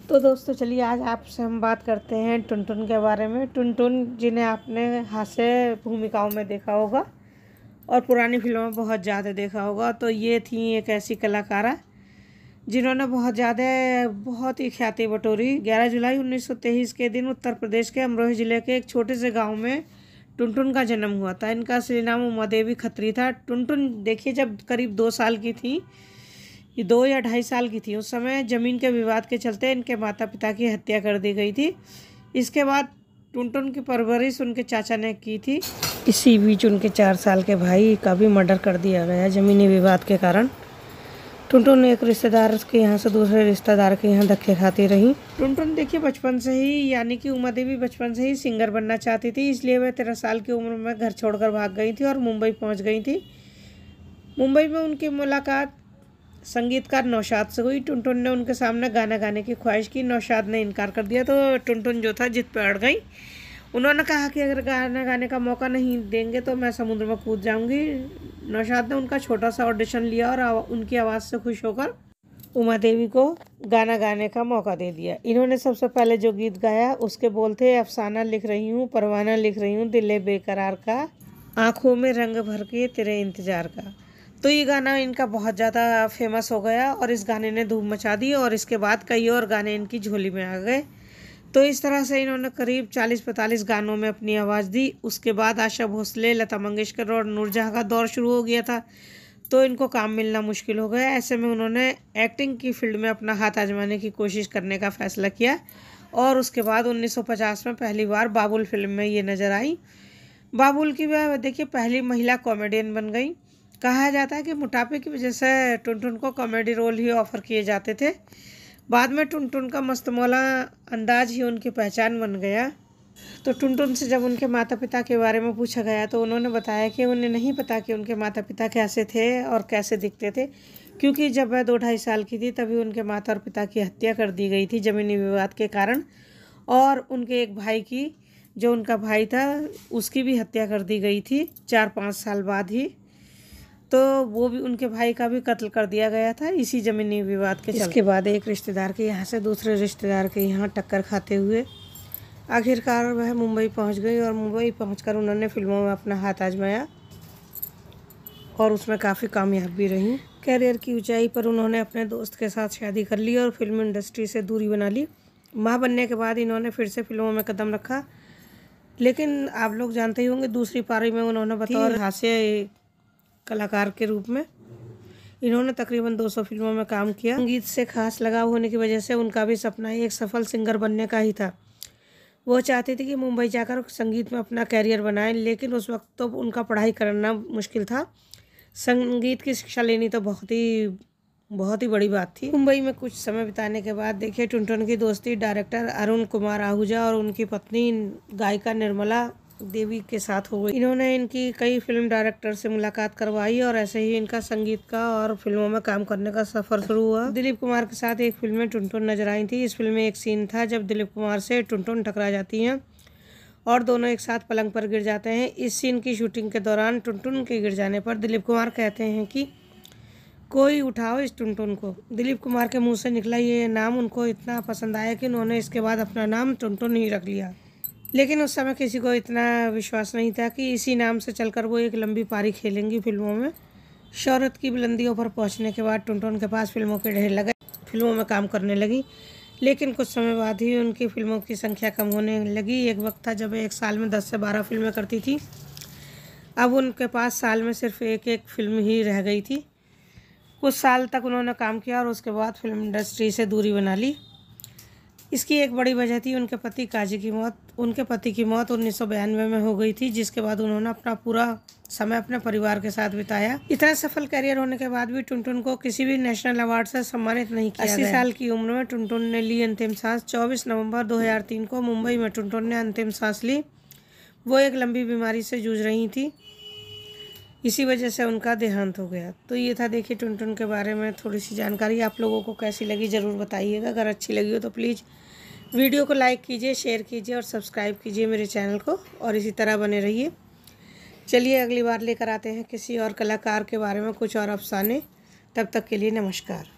तो दोस्तों चलिए आज आपसे हम बात करते हैं टुनटुन के बारे में। टुनटुन जिन्हें आपने हास्य भूमिकाओं में देखा होगा और पुरानी फिल्मों में बहुत ज़्यादा देखा होगा। तो ये थी एक ऐसी कलाकारा जिन्होंने बहुत ही ख्याति बटोरी। 11 जुलाई 1923 के दिन उत्तर प्रदेश के अमरोही ज़िले के एक छोटे से गाँव में टुनटुन का जन्म हुआ था। इनका असली नाम उमा देवी खत्री था। टुनटुन देखिए जब करीब 2 साल की थी, ये 2 या 2.5 साल की थी, उस समय ज़मीन के विवाद के चलते इनके माता पिता की हत्या कर दी गई थी। इसके बाद टुनटुन की परवरिश उनके चाचा ने की थी। इसी बीच उनके 4 साल के भाई का भी मर्डर कर दिया गया ज़मीनी विवाद के कारण। टुनटुन एक रिश्तेदार के यहाँ से दूसरे रिश्तेदार के यहाँ धक्के खाती रही। टुनटुन देखिए बचपन से ही, यानी कि उमा देवी बचपन से ही सिंगर बनना चाहती थी, इसलिए वह 13 साल की उम्र में घर छोड़कर भाग गई थी और मुंबई पहुँच गई थी। मुंबई में उनकी मुलाकात संगीतकार नौशाद से हुई। टुनटुन ने उनके सामने गाना गाने की ख्वाहिश की। नौशाद ने इनकार कर दिया तो टुनटुन जो था जिद पे अड़ गई। उन्होंने कहा कि अगर गाना गाने का मौका नहीं देंगे तो मैं समुद्र में कूद जाऊंगी। नौशाद ने उनका छोटा सा ऑडिशन लिया और उनकी आवाज़ से खुश होकर उमा देवी को गाना गाने का मौका दे दिया। इन्होंने सबसे पहले जो गीत गाया उसके बोल थे, अफसाना लिख रही हूँ, परवाना लिख रही हूँ, दिल बेकरार का, आँखों में रंग भर के तेरे इंतजार का। तो ये गाना इनका बहुत ज़्यादा फेमस हो गया और इस गाने ने धूम मचा दी और इसके बाद कई और गाने इनकी झोली में आ गए। तो इस तरह से इन्होंने करीब 40-45 गानों में अपनी आवाज़ दी। उसके बाद आशा भोसले, लता मंगेशकर और नूरजहाँ का दौर शुरू हो गया था, तो इनको काम मिलना मुश्किल हो गया। ऐसे में उन्होंने एक्टिंग की फील्ड में अपना हाथ आजमाने की कोशिश करने का फ़ैसला किया और उसके बाद 1950 में पहली बार बाबुल फिल्म में ये नज़र आई। बाबुल की वह देखिए पहली महिला कॉमेडियन बन गई। कहा जाता है कि मोटापे की वजह से टुनटुन को कॉमेडी रोल ही ऑफ़र किए जाते थे। बाद में टुनटुन का मस्तमौला अंदाज ही उनकी पहचान बन गया। तो टुनटुन से जब उनके माता पिता के बारे में पूछा गया तो उन्होंने बताया कि उन्हें नहीं पता कि उनके माता पिता कैसे थे और कैसे दिखते थे, क्योंकि जब वह 2-2.5 साल की थी तभी उनके माता और पिता की हत्या कर दी गई थी ज़मीनी विवाद के कारण। और उनके एक भाई की, जो उनका भाई था, उसकी भी हत्या कर दी गई थी 4-5 साल बाद ही। तो वो भी, उनके भाई का भी कत्ल कर दिया गया था इसी ज़मीनी विवाद के चलते। इसके बाद एक रिश्तेदार के यहाँ से दूसरे रिश्तेदार के यहाँ टक्कर खाते हुए आखिरकार वह मुंबई पहुँच गई और मुंबई पहुँचकर उन्होंने फिल्मों में अपना हाथ आजमाया और उसमें काफ़ी कामयाब भी रही। कैरियर की ऊंचाई पर उन्होंने अपने दोस्त के साथ शादी कर ली और फिल्म इंडस्ट्री से दूरी बना ली। माँ बनने के बाद इन्होंने फिर से फिल्मों में कदम रखा, लेकिन आप लोग जानते ही होंगे दूसरी पारी में उन्होंने बतौर हास्य कलाकार के रूप में इन्होंने तकरीबन 200 फिल्मों में काम किया। संगीत से खास लगाव होने की वजह से उनका भी सपना एक सफल सिंगर बनने का ही था। वो चाहती थी कि मुंबई जाकर संगीत में अपना कैरियर बनाएं, लेकिन उस वक्त तो उनका पढ़ाई करना मुश्किल था। संगीत की शिक्षा लेनी तो बहुत ही बड़ी बात थी। मुंबई में कुछ समय बिताने के बाद देखिए टुनटुन की दोस्ती डायरेक्टर अरुण कुमार आहूजा और उनकी पत्नी गायिका निर्मला देवी के साथ हो गई। इन्होंने इनकी कई फिल्म डायरेक्टर से मुलाकात करवाई और ऐसे ही इनका संगीत का और फिल्मों में काम करने का सफ़र शुरू हुआ। दिलीप कुमार के साथ एक फिल्म में टुनटुन नजर आई थी। इस फिल्म में एक सीन था जब दिलीप कुमार से टुनटुन टकरा जाती हैं और दोनों एक साथ पलंग पर गिर जाते हैं। इस सीन की शूटिंग के दौरान टुनटुन के गिर जाने पर दिलीप कुमार कहते हैं कि कोई उठाओ इस टुनटुन को। दिलीप कुमार के मुँह से निकला ये नाम उनको इतना पसंद आया कि उन्होंने इसके बाद अपना नाम टुनटुन ही रख लिया। लेकिन उस समय किसी को इतना विश्वास नहीं था कि इसी नाम से चलकर वो एक लंबी पारी खेलेंगी फिल्मों में। शोहरत की बुलंदियों पर पहुंचने के बाद टुनटुन के पास फिल्मों के ढेर लगे, फिल्मों में काम करने लगी, लेकिन कुछ समय बाद ही उनकी फिल्मों की संख्या कम होने लगी। एक वक्त था जब एक साल में 10 से 12 फिल्में करती थी। अब उनके पास साल में सिर्फ एक फिल्म ही रह गई थी। कुछ साल तक उन्होंने काम किया और उसके बाद फिल्म इंडस्ट्री से दूरी बना ली। इसकी एक बड़ी वजह थी उनके पति काजी की मौत। उनके पति की मौत 1992 में हो गई थी, जिसके बाद उन्होंने अपना पूरा समय अपने परिवार के साथ बिताया। इतना सफल करियर होने के बाद भी टुनटुन को किसी भी नेशनल अवार्ड से सम्मानित नहीं किया गया। 80 साल की उम्र में टुनटुन ने ली अंतिम सांस। 24 नवंबर 2003 को मुंबई में टुनटुन ने अंतिम सांस ली। वो एक लंबी बीमारी से जूझ रही थी, इसी वजह से उनका देहांत हो गया। तो ये था देखिए टुनटुन के बारे में थोड़ी सी जानकारी। आप लोगों को कैसी लगी ज़रूर बताइएगा। अगर अच्छी लगी हो तो प्लीज़ वीडियो को लाइक कीजिए, शेयर कीजिए और सब्सक्राइब कीजिए मेरे चैनल को, और इसी तरह बने रहिए। चलिए अगली बार लेकर आते हैं किसी और कलाकार के बारे में कुछ और अफसाने। तब तक के लिए नमस्कार।